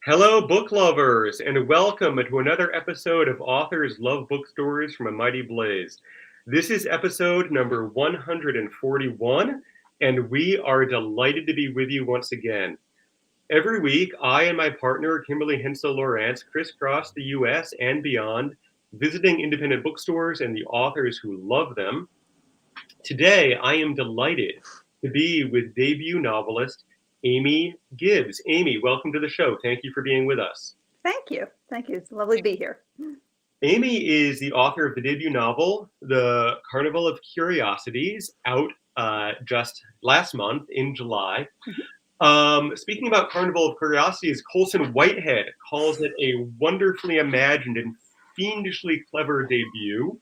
Hello, book lovers, and welcome to another episode of Authors Love Bookstores from a Mighty Blaze. This is episode number 141, and we are delighted to be with you once again. Every week, I and my partner, Kimberly Hensel-Lawrence, crisscross the U.S. and beyond, visiting independent bookstores and the authors who love them. Today, I am delighted to be with debut novelist Amiee Gibbs. Amiee, welcome to the show. Thank you for being with us. Thank you. Thank you. It's lovely to be here. Amiee is the author of the debut novel, The Carnival of Curiosities, out just last month in July. Speaking about Carnival of Curiosities, Colson Whitehead calls it a wonderfully imagined and fiendishly clever debut.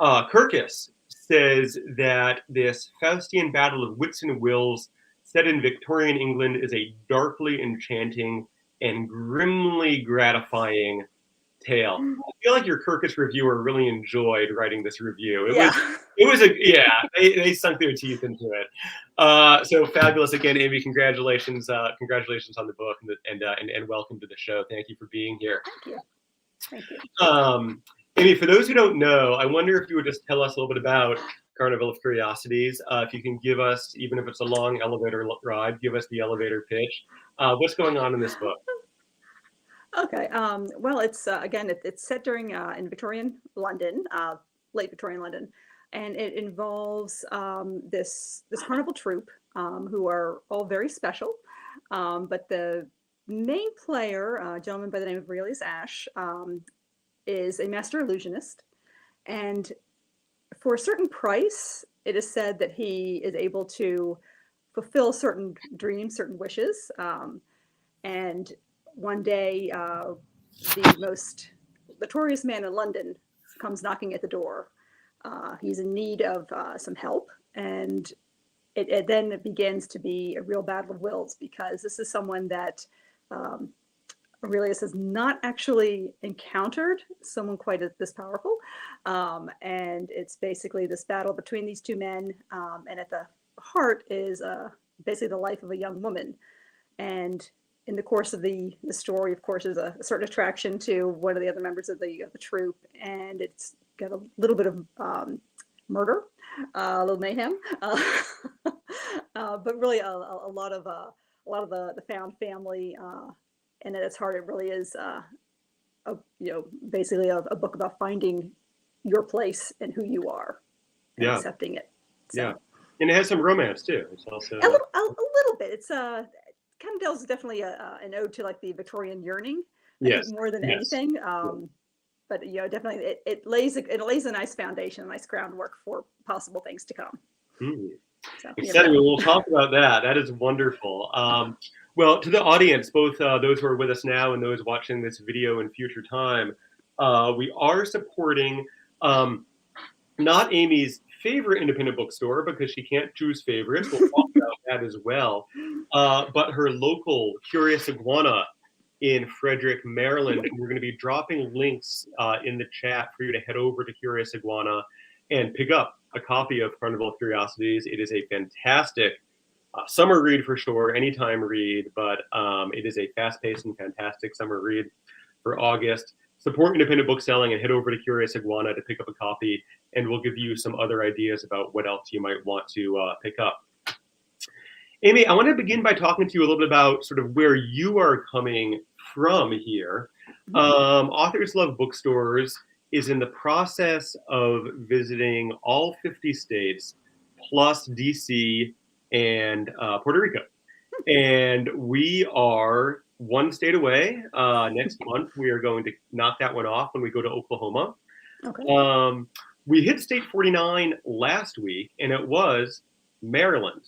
Kirkus says that this Faustian battle of wits and wills set in Victorian England is a darkly enchanting and grimly gratifying tale. I feel like your Kirkus reviewer really enjoyed writing this review. They sunk their teeth into it. So fabulous again, Amiee. Congratulations on the book and welcome to the show. Thank you for being here. Thank you. Amiee, for those who don't know, I wonder if you would just tell us a little bit about Carnival of Curiosities. If you can give us, even if it's a long elevator ride, give us the elevator pitch. What's going on in this book? Okay. Well, it's again, it's set during in Victorian London, late Victorian London, and it involves this carnival troupe who are all very special. But the main player, a gentleman by the name of Aurelius Ash, is a master illusionist, and for a certain price, it is said that he is able to fulfill certain dreams, certain wishes. And one day, the most notorious man in London comes knocking at the door. He's in need of some help, and it then begins to be a real battle of wills, because this is someone that Aurelius has not actually encountered someone quite this powerful. And it's basically this battle between these two men. And at the heart is basically the life of a young woman. And in the course of the story, of course, is a certain attraction to one of the other members of the troupe. And it's got a little bit of murder, a little mayhem, but really a lot of the found family. And at its heart, it really is, basically a book about finding your place and who you are, and accepting it. So, yeah, and it has some romance too. It's also a little bit. It's kind of delves definitely an ode to like the Victorian yearning, I think, more than anything. But definitely it lays a nice foundation, a nice groundwork for possible things to come. So, exciting. We'll talk about that. That is wonderful. Well, to the audience, both those who are with us now and those watching this video in future time, we are supporting not Amie's favorite independent bookstore, because she can't choose favorites. We'll talk about that as well. But her local Curious Iguana in Frederick, Maryland. And we're going to be dropping links in the chat for you to head over to Curious Iguana and pick up a copy of Carnival of Curiosities. It is a fantastic summer read for sure, anytime read, but it is a fast-paced and fantastic summer read for August. Support independent book selling and head over to Curious Iguana to pick up a copy, and we'll give you some other ideas about what else you might want to pick up. Amiee, I want to begin by talking to you a little bit about sort of where you are coming from here. Authors Love Bookstores is in the process of visiting all 50 states, plus DC and Puerto Rico. And we are one state away. Next month, we are going to knock that one off when we go to Oklahoma. Okay. We hit state 49 last week, and it was Maryland.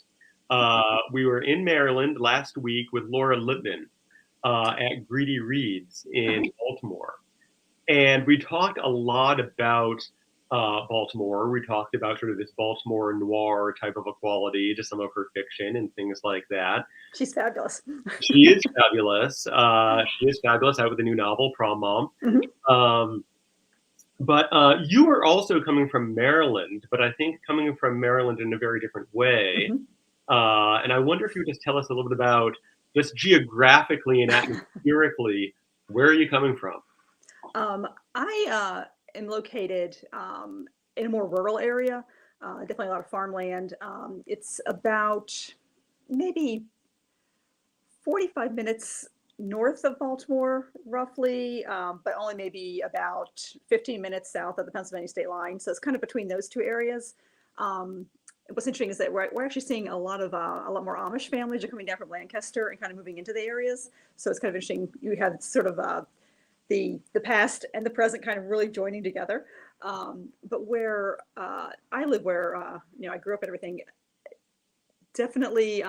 We were in Maryland last week with Laura Lippman at Greedy Reads in Baltimore. And we talked a lot about Baltimore. We talked about sort of this Baltimore noir type of a quality to some of her fiction and things like that. She's fabulous. She is fabulous. She is fabulous out with a new novel, Prom Mom. But you are also coming from Maryland, but I think coming from Maryland in a very different way. And I wonder if you would just tell us a little bit about just geographically and atmospherically, where are you coming from? I am located in a more rural area, definitely a lot of farmland. It's about maybe 45 minutes north of Baltimore, roughly, but only maybe about 15 minutes south of the Pennsylvania state line. So it's kind of between those two areas. Um, what's interesting is that we're actually seeing a lot more Amish families are coming down from Lancaster and kind of moving into the areas. So it's kind of interesting. You have sort of the past and the present kind of really joining together. But where I live, where I grew up and everything, definitely.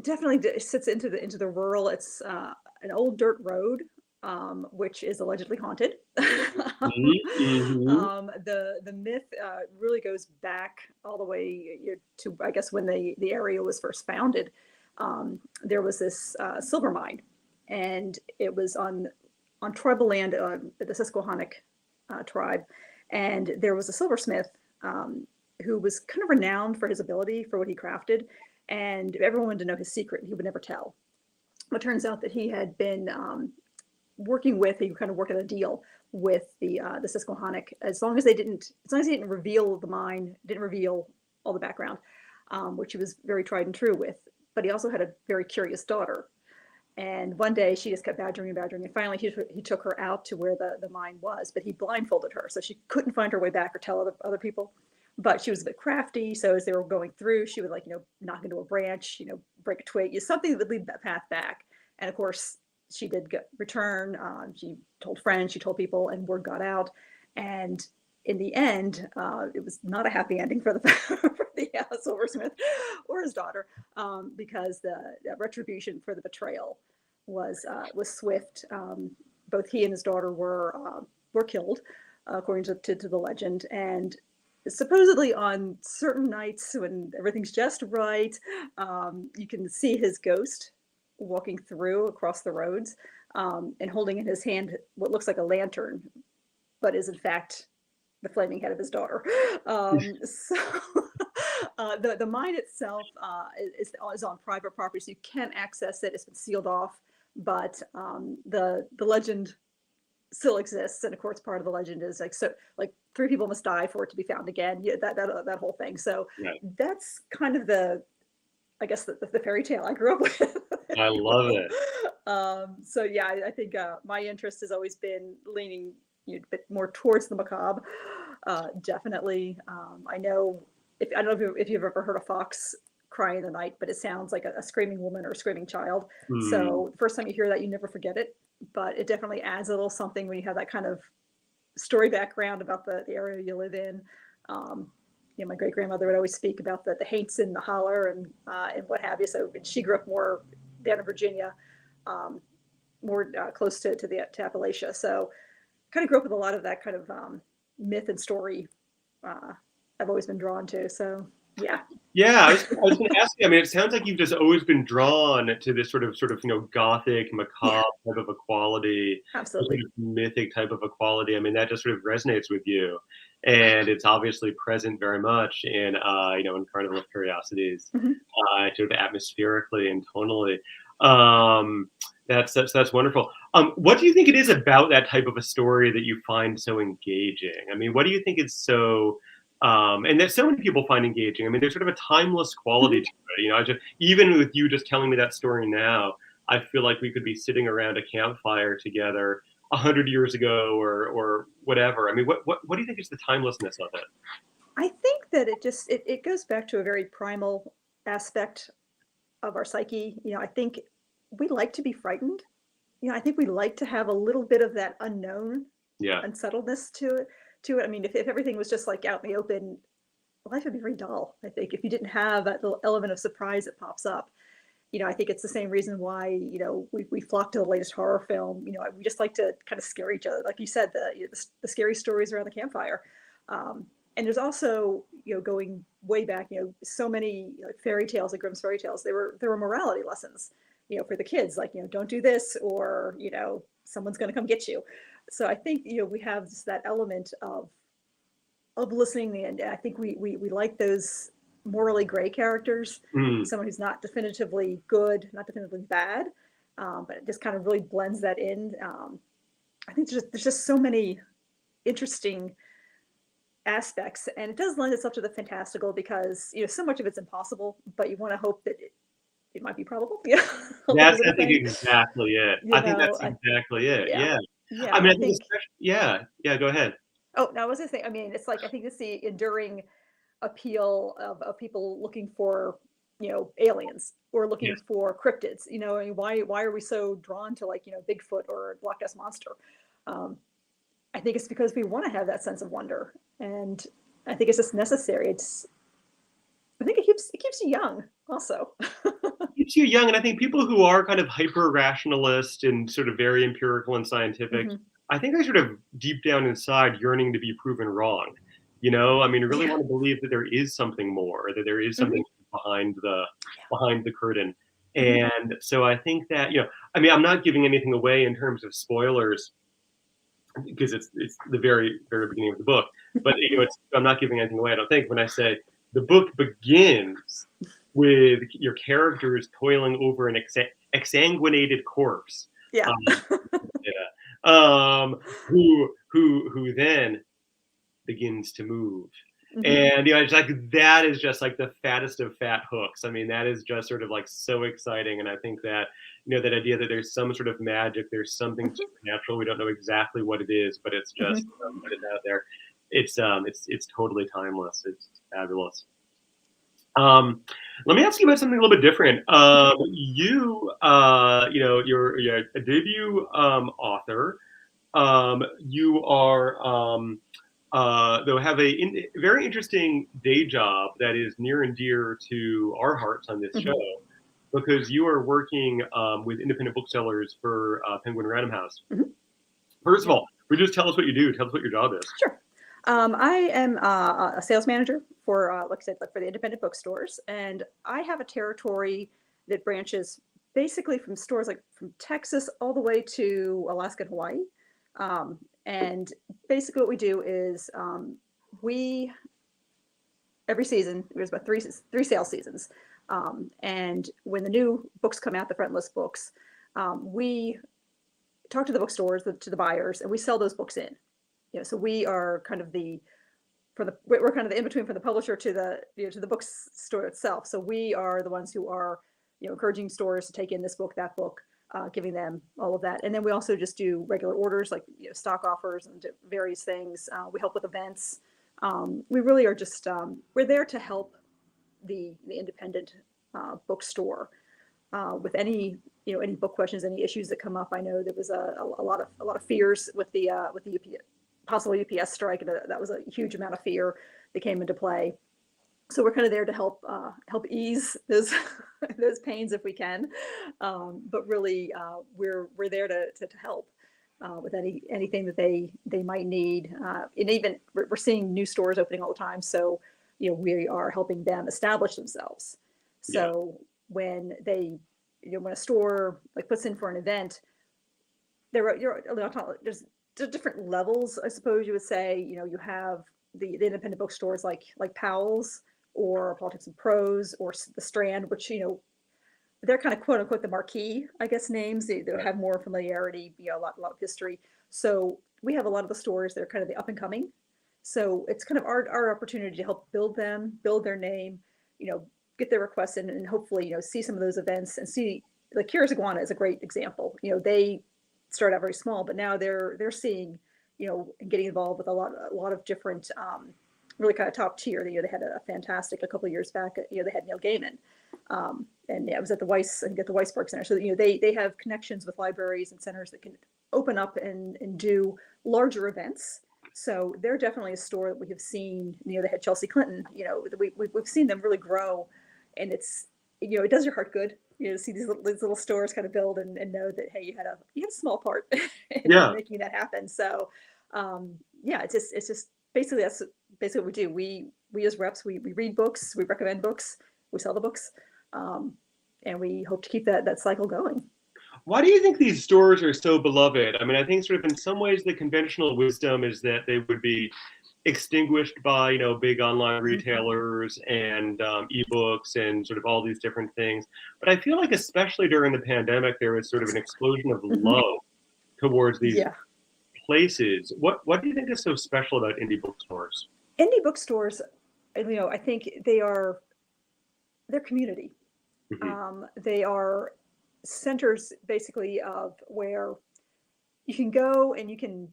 Definitely sits into the rural. It's an old dirt road, which is allegedly haunted. Mhm, mhm. The myth really goes back all the way to, I guess, when the area was first founded. There was this silver mine, and it was on tribal land, the Susquehannock tribe, and there was a silversmith who was kind of renowned for his ability for what he crafted, and everyone wanted to know his secret, and he would never tell. It turns out that he had been he kind of worked out a deal with the Susquehannock, as long as he didn't reveal the mine, didn't reveal all the background, which he was very tried and true with. But he also had a very curious daughter, and one day she just kept badgering and badgering. And finally, he took her out to where the mine was, but he blindfolded her. So she couldn't find her way back or tell other people. But she was a bit crafty. So as they were going through, she would knock into a branch, break a twig, something that would lead that path back. And of course, she did return. She told friends, she told people, and word got out. And in the end, it was not a happy ending for the for the silversmith or his daughter, because the retribution for the betrayal was swift. Both he and his daughter were killed, according to the legend, and supposedly on certain nights when everything's just right, you can see his ghost walking through across the roads, and holding in his hand what looks like a lantern, but is in fact the flaming head of his daughter. So the mine itself is on private property, so you can't access it. It's been sealed off, but the legend still exists, and of course, part of the legend is like three people must die for it to be found again. Yeah, that whole thing. So Right. that's kind of I guess the fairy tale I grew up with. I love it. So yeah, I think my interest has always been leaning a bit more towards the macabre. Definitely. I know I don't know if you've ever heard a fox cry in the night, but it sounds like a screaming woman or a screaming child. Mm. So the first time you hear that, you never forget it. But it definitely adds a little something when you have that kind of story background about the area you live in. My great grandmother would always speak about the haints in the holler and what have you. So she grew up more down in Virginia, more close to Appalachia. So kind of grew up with a lot of that kind of myth and story. I've always been drawn to. So yeah. Yeah, I was going to ask you. I mean, it sounds like you've just always been drawn to this sort of gothic, Yeah, macabre type of a quality, sort absolutely. of mythic type of a quality. I mean, that just sort of resonates with you, and it's obviously present very much in in Carnival of Curiosities, Hmm. sort of atmospherically and tonally. That's wonderful. What do you think it is about that type of a story that you find so engaging? I mean, what do you think is so and that so many people find engaging. I mean, there's sort of a timeless quality Hmm. to it. I just even with you just telling me that story now, I feel like we could be sitting around a campfire together 100 years ago or whatever. I mean, what do you think is the timelessness of it? I think that it goes back to a very primal aspect of our psyche. I think we like to be frightened. I think we like to have a little bit of that unknown, Yeah. unsettledness to it. I mean, if everything was just like out in the open, life would be very dull. I think if you didn't have that little element of surprise that pops up. I think it's the same reason why, we flock to the latest horror film. We just like to kind of scare each other. Like you said, the scary stories around the campfire. And there's also, going way back, so many fairy tales, like Grimm's fairy tales, there were morality lessons, for the kids, like, don't do this, or, someone's going to come get you. So I think, we have that element of listening, and I think we like those morally gray characters, Mm. someone who's not definitively good, not definitively bad, but it just kind of really blends that in. I think there's just so many interesting aspects, and it does lend itself to the fantastical because so much of it's impossible, but you want to hope that it might be probable. Yeah, a little That's, bit I of think, thing. exactly it. You I think know, that's I, exactly it. yeah, Yeah. yeah. I mean, I I think think. especially, yeah, yeah. Go ahead. Oh, no, I was gonna say. I mean, it's like I think it's the enduring appeal of people looking for aliens or looking Yes. for cryptids. I mean, why are we so drawn to like Bigfoot or Loch Ness monster? Um, I think it's because we want to have that sense of wonder, and I think it's just necessary. I think it keeps you young also. Keeps you young, and I think people who are kind of hyper rationalist and sort of very empirical and scientific, Hmm. I think they're sort of deep down inside yearning to be proven wrong. I mean, really Yeah. want to believe that there is something more, that there is something Hmm. behind the curtain. Hmm. And so I think that, I mean, I'm not giving anything away in terms of spoilers because it's the very very beginning of the book, but I'm not giving anything away. I don't think when I say the book begins with your characters toiling over an exsanguinated corpse, Yeah. um, yeah, who then begins to move. Hmm. And it's like that is just like the fattest of fat hooks. I mean, that is just sort of like so exciting. And I think that that idea that there's some sort of magic, there's something supernatural. We don't know exactly what it is, but it's just Hmm. but it's out there. It's totally timeless. It's fabulous. Um, Let me ask you about something a little bit different. You're a debut author. You are though have a very interesting day job that is near and dear to our hearts on this show Hmm. because you are working with independent booksellers for Penguin Random House. Hmm. First of Yep. all, would you just tell us what you do? Tell us what your job is. Sure. I am a sales manager for, like I said, like for the independent bookstores, and I have a territory that branches basically from stores like from Texas all the way to Alaska and Hawaii. And basically, what we do is we every season there's about three sales seasons, and when the new books come out, the front list books, we talk to the bookstores, to the buyers, and we sell those books in. So we are kind of we're kind of the in between from the publisher to the bookstore itself. So we are the ones who are encouraging stores to take in this book, that book, giving them all of that, and then we also just do regular orders like stock offers and various things. We help with events. We really are just we're there to help the independent bookstore with any book questions, any issues that come up. I know there was a lot of fears with the possible UPS strike, and that was a huge amount of fear that came into play. So we're kind of there to help ease those those pains if we can, but really we're there to help with anything that they might need, and even we're seeing new stores opening all the time. So we are helping them establish themselves. Yeah. So when when a store like puts in for an event, there's different levels, I suppose you would say. You have the independent bookstores like Powell's or Politics and Prose or the Strand, which they're kind of quote unquote the marquee, I guess, names. They Right. have more familiarity, a lot of history. So we have a lot of the stores that are kind of the up and coming. So it's kind of our opportunity to help build them, build their name, get their requests in, and hopefully see some of those events and see. Like Curious Iguana is a great example. They started out very small, but now they're seeing, and getting involved with a lot of different, really kind of top tier. They had a fantastic a couple of years back. They had Neil Gaiman, and yeah, it was at the Weiss and get the Weisberg Center. So they have connections with libraries and centers that can open up and do larger events. So they're definitely a store that we have seen. They had Chelsea Clinton. We've seen them really grow, and it's it does your heart good. To see these little stores kind of build and know that hey, you had a small part in Yeah. making that happen. So yeah, it's just basically that's basically what we do. We as reps, we read books, we recommend books, we sell the books, um, and we hope to keep that cycle going. Why do you think these stores are so beloved? I mean, I think sort of in some ways the conventional wisdom is that they would be extinguished by, big online Mhm. retailers and ebooks and sort of all these different things. But I feel like especially during the pandemic, there was sort of an explosion of Mhm. love towards these Yeah. places. What do you think is so special about indie bookstores? Indie bookstores, I think they're community. Hmm. They are centers basically of where you can go and you can,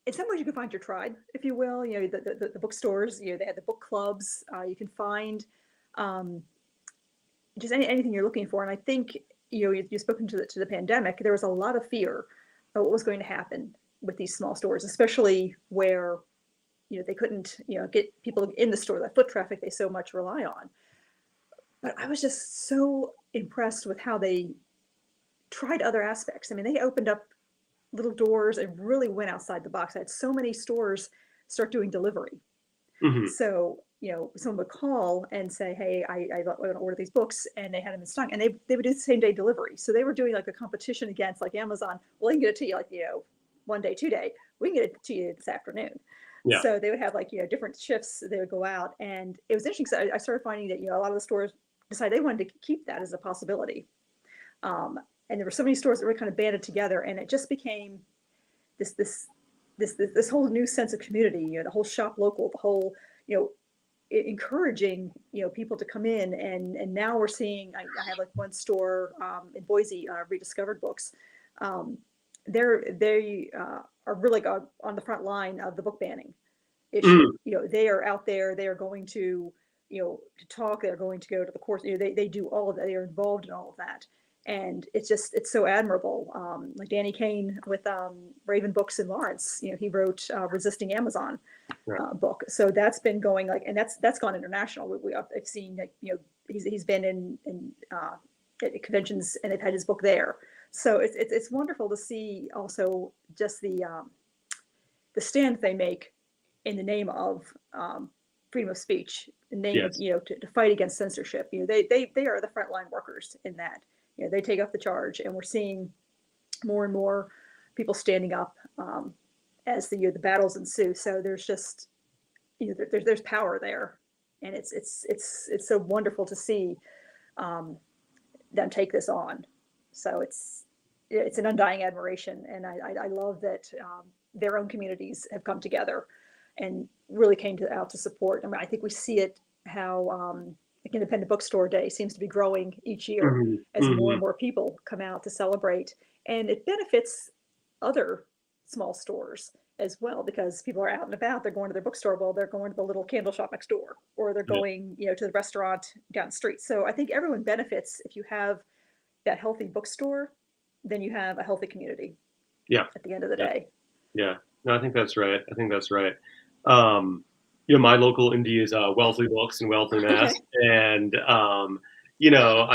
in some ways, you can find your tribe, if you will. The bookstores, they have the book clubs. You can find um, just anything you're looking for. And I think, you've spoken to the pandemic. There was a lot of fear of what was going to happen with these small stores, especially where, they couldn't, get people in the store, that foot traffic they so much rely on. But I was just so impressed with how they tried other aspects. I mean, they opened up little doors and really went outside the box. I had so many stores start doing delivery. Hmm. So, someone would call and say, "Hey, I want to order these books," and they had them in stock, and they would do the same day delivery. So they were doing like a competition against like Amazon. Well, they can get it to you like, one day, 2 day. We can get it to you this afternoon. Yeah. So they would have like, different shifts. They would go out, and it was interesting because I started finding that, a lot of the stores decided they wanted to keep that as a possibility. And there were so many stores that were kind of banded together, and it just became this this this whole new sense of community. The whole shop local, the whole, you know encouraging, people to come in. And now we're seeing, I have like one store in Boise, Rediscovered Books. um, they are really on the front line of the book banning issue. Mm. They are out there. They are going to, to talk. They're going to go to the course. They do all of that. They are involved in all of that. And it's so admirable. Like Danny Kane with Raven Books in Lawrence, he wrote Resisting Amazon Right. book. So that's been going like, and that's gone international. I've seen like, he's been in at conventions, and they've had his book there. So it's wonderful to see also just the stand they make in the name of freedom of speech, in the name of, Yes. to fight against censorship. They are the frontline workers in that. They take up the charge, and we're seeing more and more people standing up as the battles ensue. So there's just, there's power there, and it's so wonderful to see um, them take this on. So it's an undying admiration, and I love that their own communities have come together and really came out to support. I mean, I think we see it how like Independent Bookstore Day seems to be growing each year Hmm. as more Hmm. and more people come out to celebrate, and it benefits other small stores as well, because people are out and about. They're going to their bookstore. Well, they're going to the little candle shop next door, or they're Yeah. going, to the restaurant down the street. So I think everyone benefits if you have that healthy bookstore. Then you have a healthy community Yeah. at the end of the Yeah. day. Yeah. No, I think that's right. I think that's right. Um, my local indie is Wellesley Books in Wellesley, Mass. Okay. And, I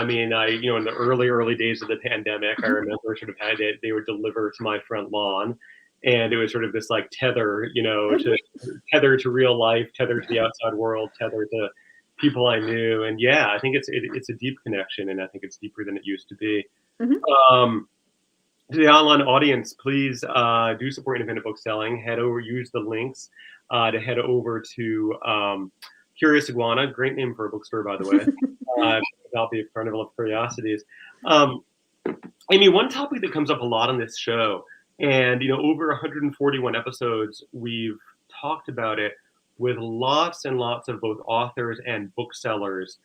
mean, in the early days of the pandemic, I Mhm. remember sort of had it, they would deliver to my front lawn. And it was sort of this like tether, to Mhm. tether to real life, tether to the outside world, tether to people I knew. And yeah, I think it's a deep connection, and I think it's deeper than it used to be. Mhm. Um, to the online audience, please do support independent book selling. Head over, use the links to head over to Curious Iguana, great name for a bookstore, by the way, about the Carnival of Curiosities. Um, Amy, one topic that comes up a lot on this show, and over 141 episodes, we've talked about it with lots and lots of both authors and booksellers,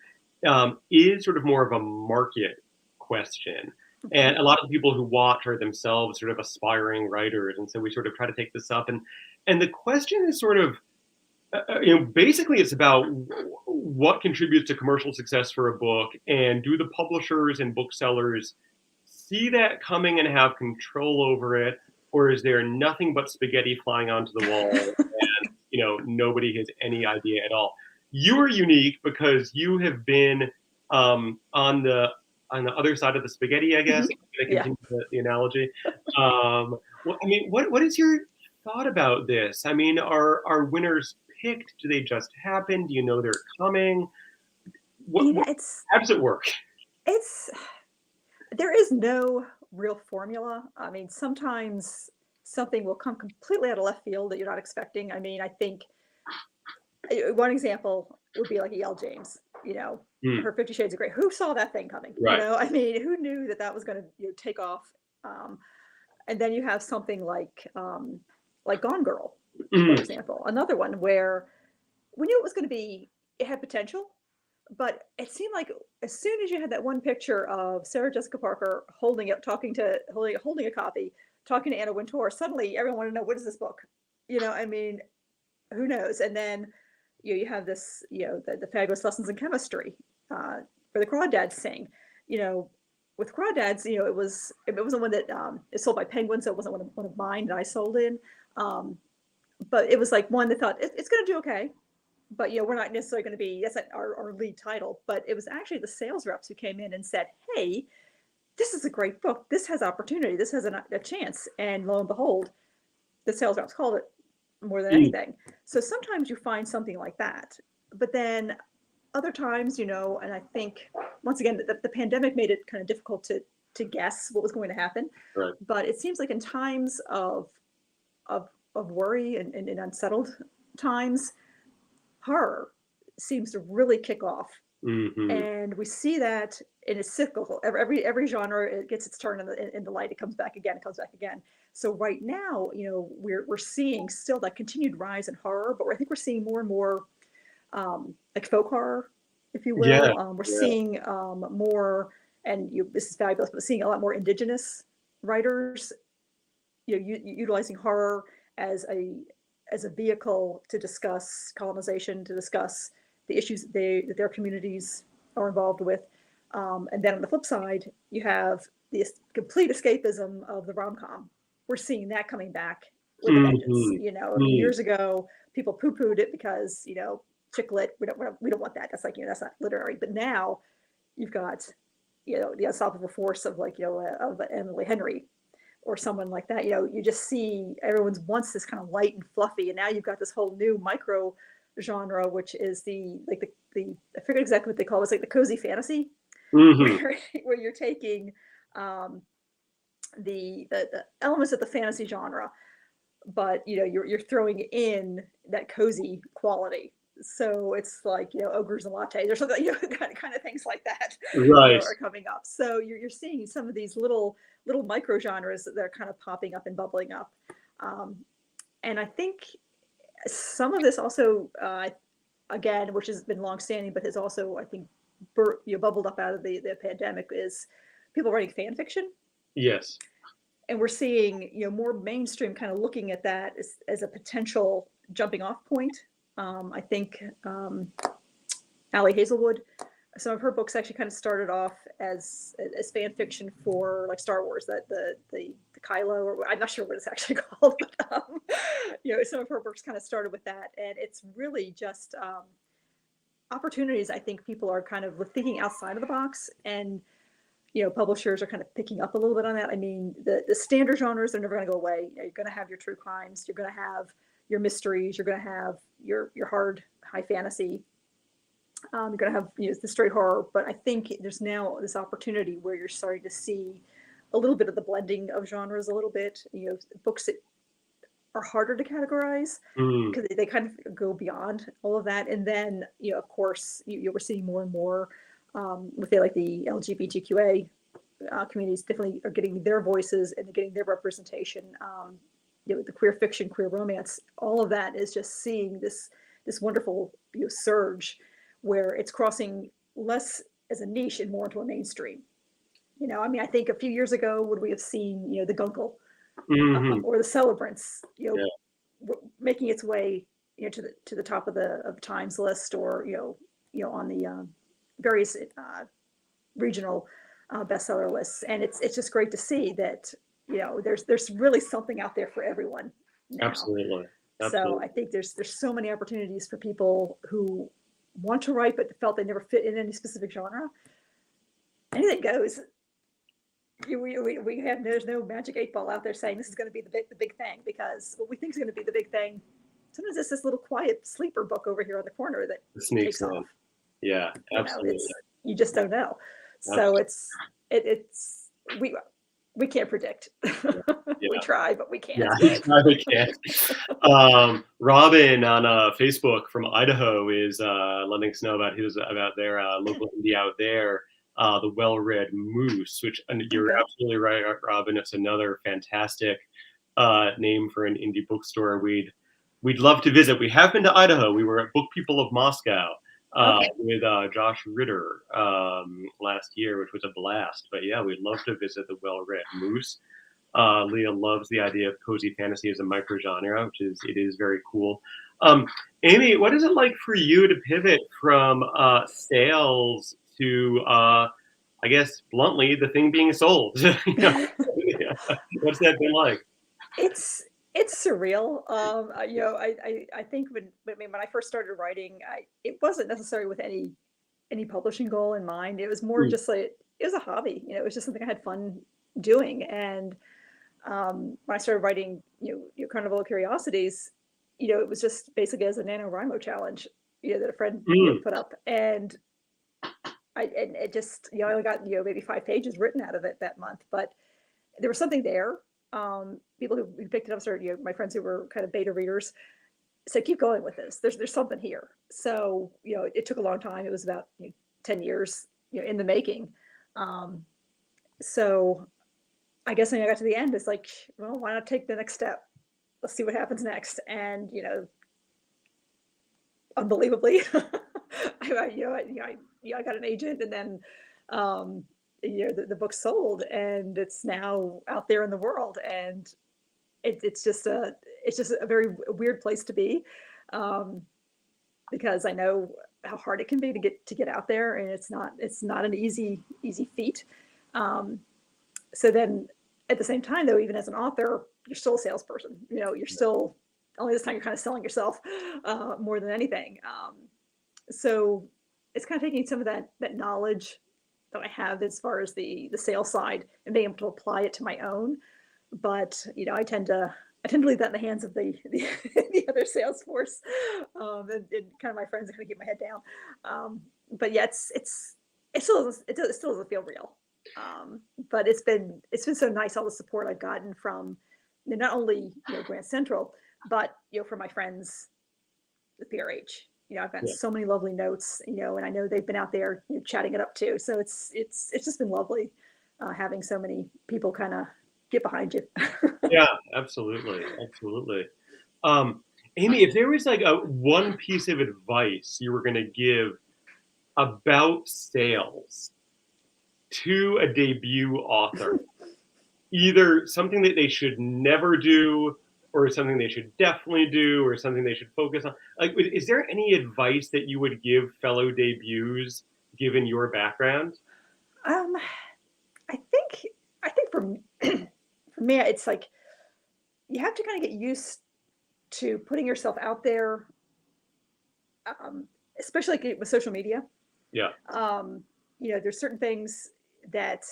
is sort of more of a market question. And Okay. a lot of the people who watch are themselves sort of aspiring writers, and so we sort of try to take this up. And the question is sort of, basically it's about what contributes to commercial success for a book, and do the publishers and booksellers see that coming and have control over it, or is there nothing but spaghetti flying onto the wall, and nobody has any idea at all? You are unique because you have been on the other side of the spaghetti, I guess. Mhm. I'm going to Yeah. continue the analogy. Well, I mean, what is your thought about this? I mean, are winners picked? Do they just happen? Do you know they're coming? You know, What it's how does it work? it's there is no real formula. I mean, sometimes something will come completely out of left field that you're not expecting. I mean, I think One example would be like E.L. James, Mm, her 50 Shades of Grey. Who saw that thing coming? right. I mean, who knew that that was going to take off? Um, and then you have something like Gone Girl, for Mm, example, another one where we knew it was going to be, it had potential, but it seemed like as soon as you had that one picture of Sarah Jessica Parker holding a copy, talking to Anna Wintour, suddenly everyone wanted to know, what is this book? I mean, who knows? And then you have this, the fabulous lessons in chemistry for the Crawdads sing. You know, with Crawdads, it wasn't one that is sold by Penguin, so it wasn't one of mine that I sold in. Um, but it was like one that thought it's going to do okay, but we're not necessarily going to be, that's not our lead title. But it was actually the sales reps who came in and said, hey, this is a great book, this has opportunity, this has a chance. And lo and behold, the sales reps called it more than mm, anything. So sometimes you find something like that, but then other times, and I think once again the pandemic made it kind of difficult to guess what was going to happen. right. But it seems like in times of worry and unsettled times, horror seems to really kick off. Hmm. And we see that in a cyclical. Every genre, it gets its turn in the light. It comes back again. It comes back again. So right now, we're seeing still that continued rise in horror, but I think we're seeing more and more like folk horror, if you Yeah, will. We're yeah. seing more, and this is fabulous, but seeing a lot more indigenous writers, utilizing horror as a vehicle to discuss colonization, to discuss the issues that their communities are involved with. And then on the flip side, you have the complete escapism of the rom-com. We're seeing that coming back with a vengeance. Hmm. I mean, years ago, people poo-pooed it because, chick lit, we don't want that. That's like, that's not literary. But now you've got, the unstoppable force of like, of Emily Henry or someone like that. You just see everyone's wants this kind of light and fluffy, and now you've got this whole new micro genre, which is the I forget exactly what they call it. It's like the cozy fantasy, Hmm. where you're taking the elements of the fantasy genre, but you're throwing in that cozy quality. So it's like ogres and lattes or something, kind of things like that, Right. are coming up. So you're seeing some of these little micro genres that are kind of popping up and bubbling up. Um, and I think some of this also, again, which has been longstanding, but has also, I think, bubbled up out of the pandemic, is people writing fan fiction. Yes. And we're seeing more mainstream kind of looking at that as a potential jumping off point. I think Allie Hazelwood, some of her books actually kind of started off as fan fiction for like Star Wars, that the Kylo, or I'm not sure what it's actually called, but some of her books kind of started with that, and it's really just opportunities. I think people are kind of thinking outside of the box, and publishers are kind of picking up a little bit on that. I mean, the standard genres are never going to go away. You're going to have your true crimes, you're going to have your mysteries, you're going to have your hard high fantasy. You're going to have the straight horror, but I think there's now this opportunity where you're starting to see a little bit of the blending of genres a little bit. Books that are harder to categorize Mm, because they kind of go beyond all of that. And then, of course, we're seeing more and more with like the LGBTQA communities definitely are getting their voices and getting their representation. The queer fiction, queer romance, all of that is just seeing this wonderful surge where it's crossing less as a niche and more into a mainstream. I mean, I think a few years ago, would we have seen the Guncle hmm. or the Celebrants, Yeah. making its way to the top of the Times list, or on the various regional bestseller lists. And it's just great to see that there's really something out there for everyone now. Absolutely. So Absolutely. I think there's so many opportunities for people who want to write but felt they never fit in any specific genre. Anything goes. We have, there's no magic 8 ball out there saying this is going to be the big thing, because what we think is going to be the big thing, sometimes it's this little quiet sleeper book over here on the corner that It sneaks takes in. off. Yeah, absolutely. You just don't know. So Absolutely. it's we we can't predict. Yeah. We try, but we Yeah, can't. I can't. Robin on Facebook from Idaho is letting us know about their local indie out there, the Well-Read Moose, which and you're Okay. absolutely right, Robin. It's another fantastic name for an indie bookstore. We'd love to visit. We have been to Idaho. We were at Book People of Moscow Okay. with Josh Ritter last year, which was a blast. But yeah, we'd love to visit the Well-Read Moose. Leah loves the idea of cozy fantasy as a microgenre, it is very cool. Amy, what is it like for you to pivot from sales to, I guess, bluntly, the thing being sold? You know, yeah. What's that been like? It's it's surreal. I think when I first started writing, it wasn't necessarily with any publishing goal in mind. It was more Mm, just like it was a hobby. It was just something I had fun doing. And when I started writing, Carnival of Curiosities, it was just basically as a NaNoWriMo challenge, that a friend mm, put up, and it just I only got maybe 5 pages written out of it that month, but there was something there. People who picked it up started, my friends who were kind of beta readers said, keep going with this. There's something here. So, it took a long time. It was about 10 years, in the making. Um, so I guess when I got to the end, it's like, well, why not take the next step? Let's see what happens next. And, unbelievably, I got an agent, and then, um, the book sold, and it's now out there in the world. And it's just a very weird place to be, um, because I know how hard it can be to get out there, and it's not an easy feat. Um, so then at the same time, though, even as an author, you're still a salesperson. You're still only this time you're kind of selling yourself more than anything. So it's kind of taking some of that knowledge that I have as far as the sales side and being able to apply it to my own. But I tend to leave that in the hands of the other sales force, and kind of my friends that kind of keep my head down. But yeah, it still doesn't feel real. But it's been so nice, all the support I've gotten from not only Grand Central, but from my friends with PRH. I've gotten yeah. so many lovely notes, and I know they've been out there chatting it up too. So it's just been lovely, having so many people kind of get behind you. Yeah, absolutely, absolutely. Um, Amy, if there was like a one piece of advice you were going to give about sales to a debut author, either something that they should never do, or something they should definitely do, or something they should focus on, like, is there any advice that you would give fellow debuts given your background? Um, I think for me, it's like you have to kind of get used to putting yourself out there, um, especially like with social media. Yeah, There's certain things that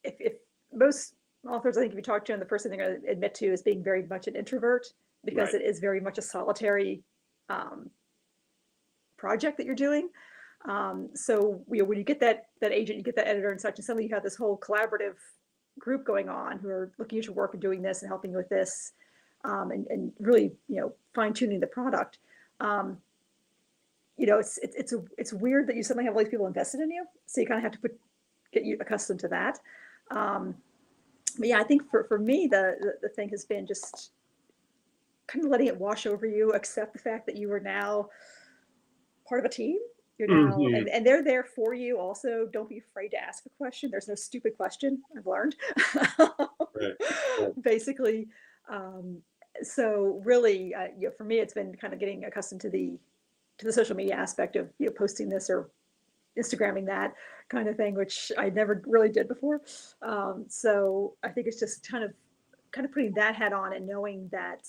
if most authors, I think, if you talk to them, the first thing they're going to admit to is being very much an introvert, because right. it is very much a solitary um, project that you're doing. So when you get that agent, you get that editor and such, and suddenly you have this whole collaborative group going on who are looking at your work and doing this and helping you with this, and really fine tuning the product. Um, it's weird that you suddenly have all these people invested in you, so you kind of have to get you accustomed to that. Um, but yeah, I think for me, the thing has been just kind of letting it wash over you, accept the fact that you are now part of a team. You're now, Hmm. and they're there for you also. Don't be afraid to ask a question. There's no stupid question, I've learned. Right, right. Basically, um, so really, for me, it's been kind of getting accustomed to the social media aspect of posting this or Instagramming that kind of thing, which I never really did before. So I think it's just kind of putting that hat on and knowing that,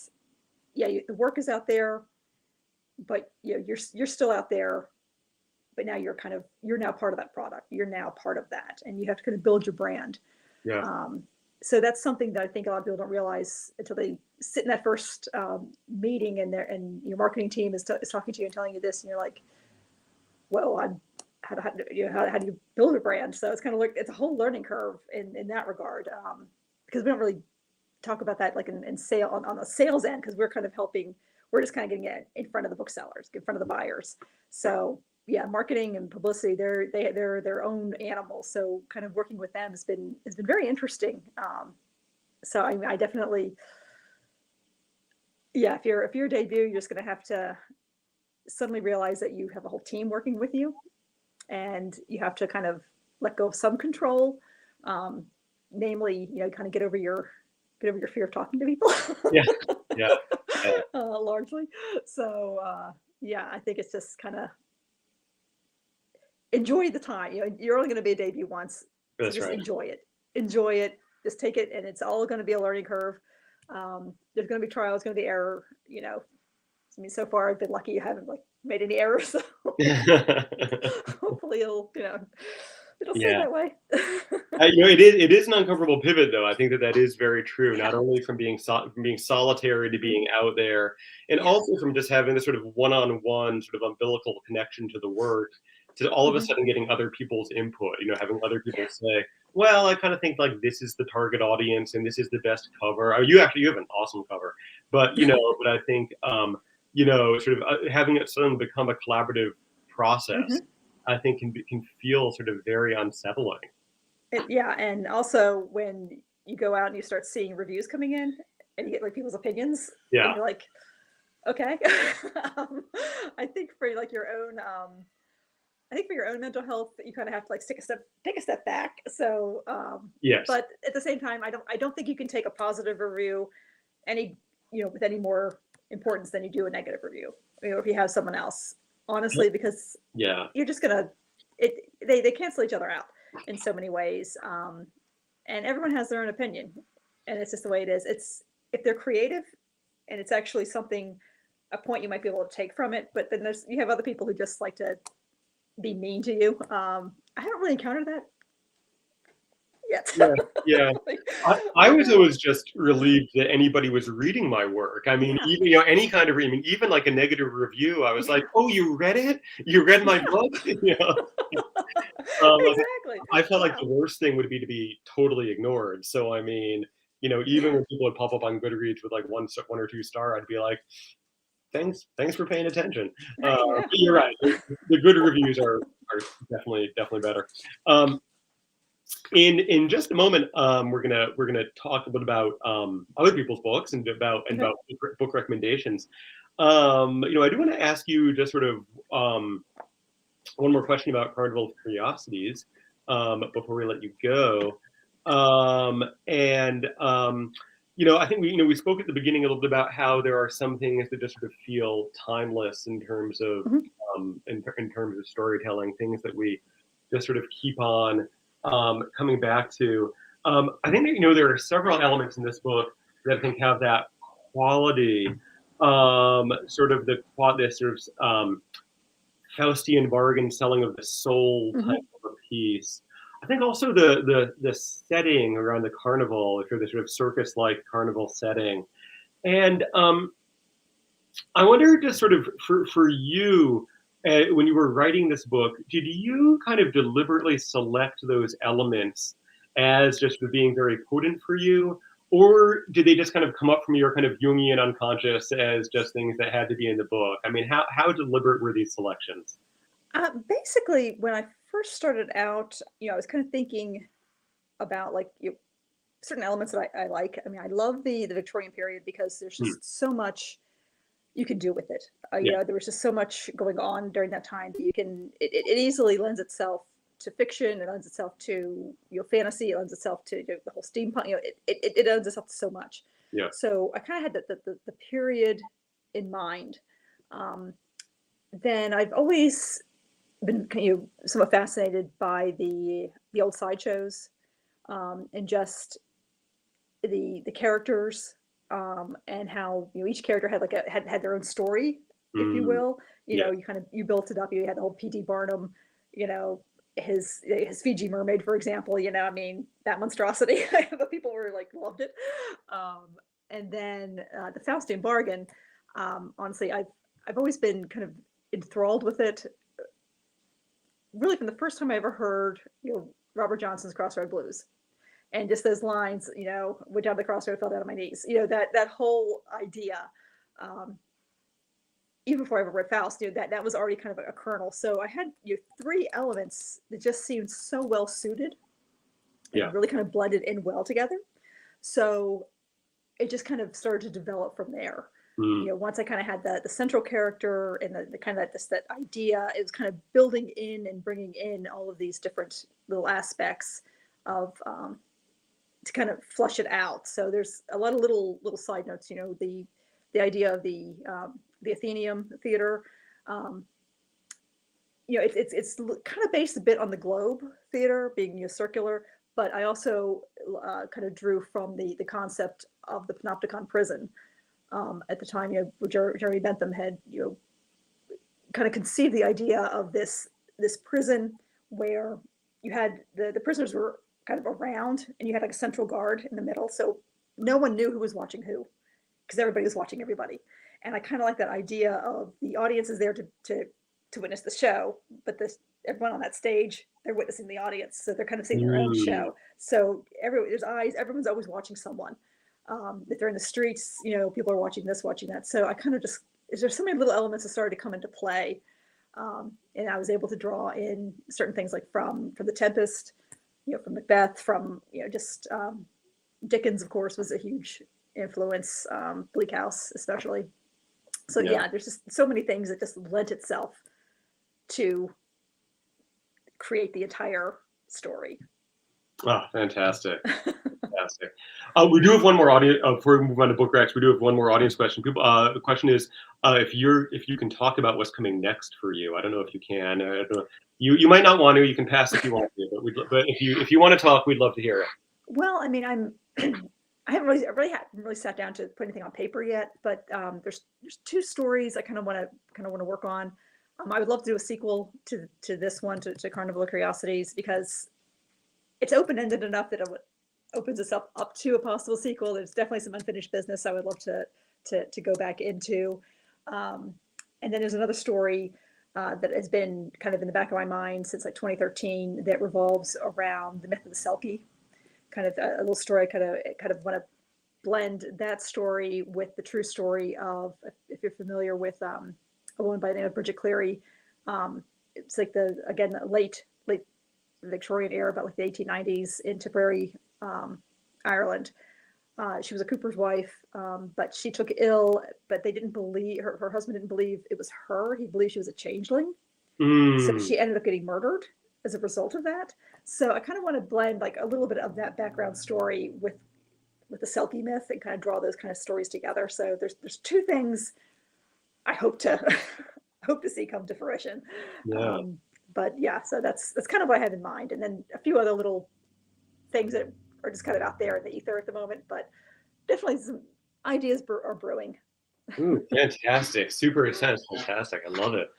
yeah, the work is out there, but you're still out there, but now you're now part of that product. You're now part of that, and you have to kind of build your brand. Yeah, Um, so that's something that I think a lot of people don't realize until they sit in that first meeting, and your marketing team is talking to you and telling you this, and you're like, well, how do you build a brand? So it's kind of like it's a whole learning curve in that regard. because we don't really talk about that like in sale on the sales end, because we're kind of helping, we're just kind of getting it in front of the booksellers, in front of the buyers. So yeah, marketing and publicity, they're their own animals. So kind of working with them has been very interesting. So I definitely, yeah, if you're a debut, you're just going to have to suddenly realize that you have a whole team working with you, and you have to kind of let go of some control. Namely, kind of get over your fear of talking to people. Yeah. Yeah. Yeah. Largely. So yeah, I think it's just kind of enjoy the time. You're only going to be a debut once, so That's just right. enjoy it, just take it, and it's all going to be a learning curve. There's going to be trial, there's going to be error. I mean, so far I've been lucky, you haven't like made any errors, so hopefully it'll stay Yeah. that way. It is an uncomfortable pivot, though. I think that is very true. Not only from being solitary to being out there, and Yeah. also from just having this sort of one-on-one sort of umbilical connection to the work, to all of a sudden getting other people's input. Having other people say, "Well, I kind of think like this is the target audience, and this is the best cover." You have an awesome cover, but but I think sort of having it suddenly become a collaborative process, I think can feel sort of very unsettling. Yeah, and also when you go out and you start seeing reviews coming in, and you get like people's opinions, and Yeah. you're like, okay. um, I think for like your own, I think for your own mental health, you kind of have to like take a step back. So, Yes. but at the same time, I don't think you can take a positive review any, with any more importance than you do a negative review. If you have someone else, honestly, because Yeah. you're just gonna, they cancel each other out in so many ways. And everyone has their own opinion, and it's just the way it is. It's, if they're creative and it's actually something, a point you might be able to take from it, but then you have other people who just like to be mean to you. I haven't really encountered that yet. Yeah. Yeah. I was Yeah. always just relieved that anybody was reading my work. I mean, Yeah. even any kind of even like a negative review, I was like, Yeah. "Oh, you read it? You read my Yeah. book?" Like, Exactly. I felt like Yeah. the worst thing would be to be totally ignored. So I mean, even Yeah. when people would pop up on Goodreads with like one or two star, I'd be like, "Thanks for paying attention." Hey, But yeah. you're right. The good reviews are definitely better. Um, in just a moment, we're gonna talk a bit about other people's books and about Okay. book recommendations. I do want to ask you just sort of one more question about Carnival of Curiosities before we let you go. And I think we spoke at the beginning a little bit about how there are some things that just sort of feel timeless in terms of Mhm. in terms of storytelling, things that we just sort of keep on coming back to. I think that there are several elements in this book that I think have that quality, sort of this sort of Faustian bargain selling of the soul type Mhm. of a piece. I think also the setting around the carnival, if you're the sort of circus-like carnival setting, and I wonder, just sort of for you, when you were writing this book, did you kind of deliberately select those elements as just being very potent for you? Or did they just kind of come up from your kind of Jungian unconscious as just things that had to be in the book? I mean, how deliberate were these selections? Basically, when I first started out, I was kind of thinking about like certain elements that I like. I mean, I love the Victorian period because there's Hmm. just so much you can do with it. Yeah. There was just so much going on during that time that it easily lends itself to fiction. It lends itself to fantasy. It lends itself to the whole steampunk. It lends itself to so much. Yeah. So I kind of had the period in mind. Um, then I've always been somewhat fascinated by the old sideshows, and just the characters, and how each character had like had their own story, if you Mm, will. yeah. You kind of you built it up. You had the whole P.T. Barnum, his Fiji mermaid, for example. I mean, that monstrosity. The people were like loved it. Um, and then the Faustian bargain. Honestly, I've always been kind of enthralled with it. Really, from the first time I ever heard Robert Johnson's Crossroad Blues. And just those lines, went down the crossroad, fell down on my knees. That whole idea. Um, Even before I ever read Faust, that was already kind of a kernel. So I had three elements that just seemed so well suited Yeah. and really kind of blended in well together. So it just kind of started to develop from there. Once I kind of had the central character and the kind of that idea, it was kind of building in and bringing in all of these different little aspects of to kind of flush it out. So there's a lot of little side notes. The idea of the Athenaeum Theater. It's kind of based a bit on the Globe Theater being circular, but I also kind of drew from the concept of the Panopticon prison. At the time, Jeremy Bentham had kind of conceived the idea of this prison where you had the prisoners were kind of around, and you had like a central guard in the middle, so no one knew who was watching who, because everybody was watching everybody. And I kind of like that idea of the audience is there to witness the show, but everyone on that stage, they're witnessing the audience, so they're kind of seeing their own show. So there's eyes, everyone's always watching someone. If they're in the streets, people are watching this, watching that. So I kind of there's so many little elements that started to come into play. And I was able to draw in certain things like from The Tempest, from Macbeth, from, Dickens, of course, was a huge influence, Bleak House especially. So yeah, there's just so many things that just lent itself to create the entire story. Oh, fantastic. Fantastic. We do have one more audience before we move on to book racks. We do have one more audience question. People, the question is if you can talk about what's coming next for you. I don't know if you can. I don't know. You might not want to. You can pass if you want to. But if you want to talk, we'd love to hear it. Well, I mean, I haven't really sat down to put anything on paper yet. But there's two stories I kind of want to work on. I would love to do a sequel to this one, to Carnival of Curiosities, because it's open-ended enough that it opens us up to a possible sequel. There's definitely some unfinished business I would love to go back into. And then there's another story that has been kind of in the back of my mind since like 2013 that revolves around the myth of the Selkie. Kind of a little story. I kind of want to blend that story with the true story of, if you're familiar with a woman by the name of Bridget Cleary. It's like the late Victorian era, about like the 1890s in Tipperary, Ireland. She was a cooper's wife, but she took ill, but they didn't believe, her husband didn't believe it was her. He believed she was a changeling. So she ended up getting murdered as a result of that. So I kind of want to blend like a little bit of that background story with the Selkie myth and kind of draw those kind of stories together. So there's two things I hope to see come to fruition. Yeah. But yeah, so that's kind of what I have in mind. And then a few other little things that are just kind of out there in the ether at the moment, but definitely some ideas are brewing. Ooh, fantastic. Super intense. Fantastic. I love it.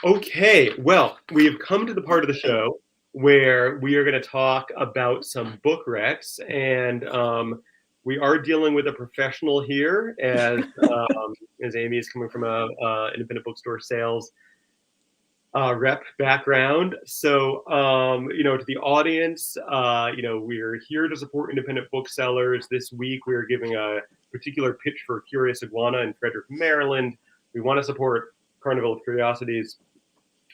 Okay. Well, we have come to the part of the show where we are going to talk about some book recs, and we are dealing with a professional here, as Amiee is coming from a independent bookstore sales rep background. So, to the audience, we're here to support independent booksellers. This week, we're giving a particular pitch for Curious Iguana in Frederick, Maryland. We want to support Carnival of Curiosities.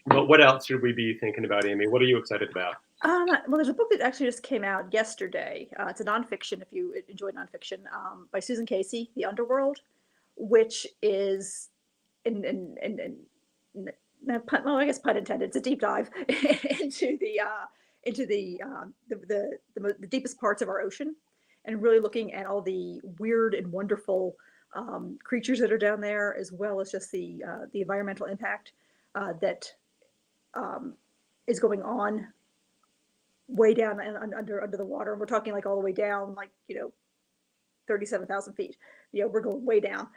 But what else should we be thinking about, Amiee? What are you excited about? Well, there's a book that actually just came out yesterday. It's a nonfiction, if you enjoy nonfiction, by Susan Casey, The Underworld, which is, well, I guess pun intended, it's a deep dive into the deepest parts of our ocean, and really looking at all the weird and wonderful creatures that are down there, as well as just the environmental impact that is going on way down and under the water. And we're talking like all the way down, like 37,000 feet. We're going way down.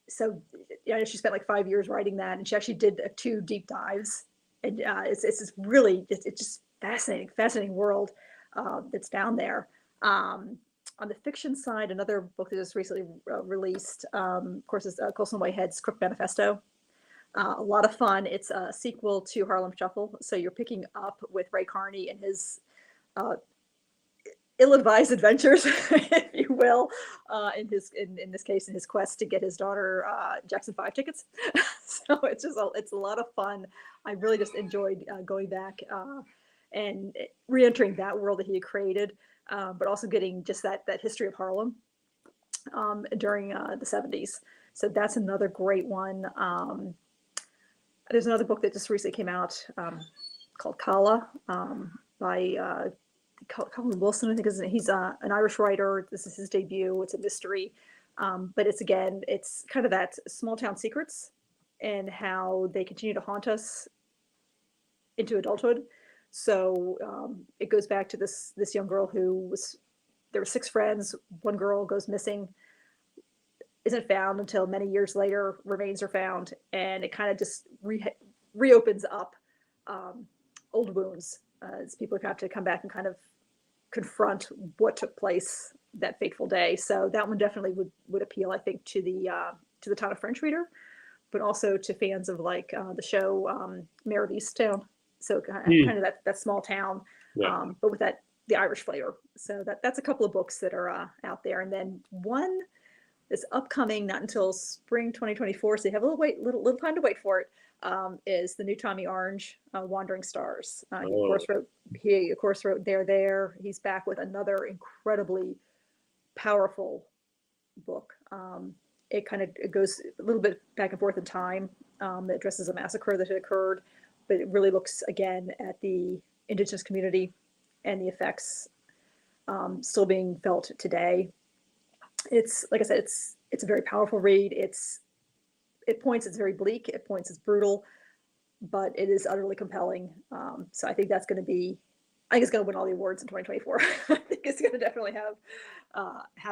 So she spent like 5 years writing that, and she actually did 2 deep dives. And it's really it's just fascinating world that's down there. On the fiction side, another book that was recently released, of course, is Colson Whitehead's Crook Manifesto. A lot of fun. It's a sequel to Harlem Shuffle, so you're picking up with Ray Carney and his uh, ill-advised adventures, if you will, in this case, in his quest to get his daughter Jackson 5 tickets. So it's a lot of fun. I really just enjoyed going back and re-entering that world that he had created, but also getting just that history of Harlem during the 70s. So that's another great one. There's another book that just recently came out called Kala by Colin Wilson, I think he's an Irish writer. This is his debut. It's a mystery, but it's kind of that small town secrets and how they continue to haunt us into adulthood. So it goes back to this young girl there were 6 friends. One girl goes missing, isn't found until many years later. Remains are found, and it kind of just reopens up old wounds as people have to come back and kind of confront what took place that fateful day. So that one definitely would appeal, I think, to the town of French reader, but also to fans of like the show Mayor of Easttown. So kind of that small town, but with the Irish flavor. So that's a couple of books that are out there, and then one is upcoming, not until spring 2024, so you have a little time to wait for it. Is the new Tommy Orange, Wandering Stars. He of course wrote There. He's back with another incredibly powerful book. It goes a little bit back and forth in time. It addresses a massacre that had occurred, but it really looks again at the Indigenous community and the effects still being felt today. It's, like I said, it's a very powerful read. It's very bleak. At points, it's brutal, but it is utterly compelling. So I think it's going to win all the awards in 2024. I think it's going to definitely have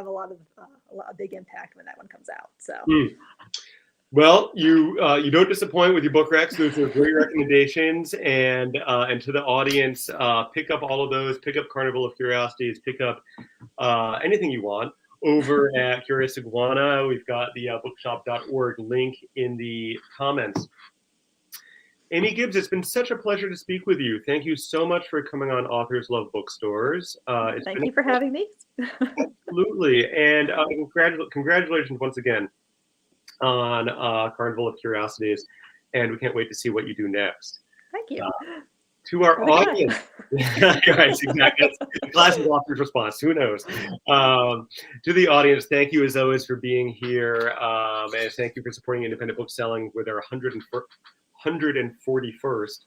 a big impact when that one comes out. So. Well, you don't disappoint with your book recs. Those are great recommendations, and to the audience, pick up all of those. Pick up Carnival of Curiosities. Pick up anything you want over at Curious Iguana. We've got the bookshop.org link in the comments. Amiee Gibbs, it's been such a pleasure to speak with you. Thank you so much for coming on Authors Love Bookstores. Thank you for having me. Absolutely, and congratulations once again on Carnival of Curiosities, and we can't wait to see what you do next. Thank you. To our audience, guys, exactly. Classic author's response. Who knows? To the audience, thank you as always for being here, and thank you for supporting independent book selling with our 141st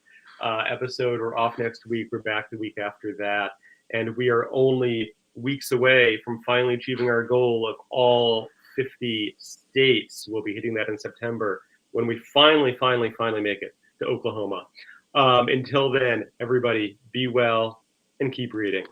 episode. We're off next week. We're back the week after that, and we are only weeks away from finally achieving our goal of all 50 states. We'll be hitting that in September when we finally make it to Oklahoma. Until then, everybody, be well and keep reading.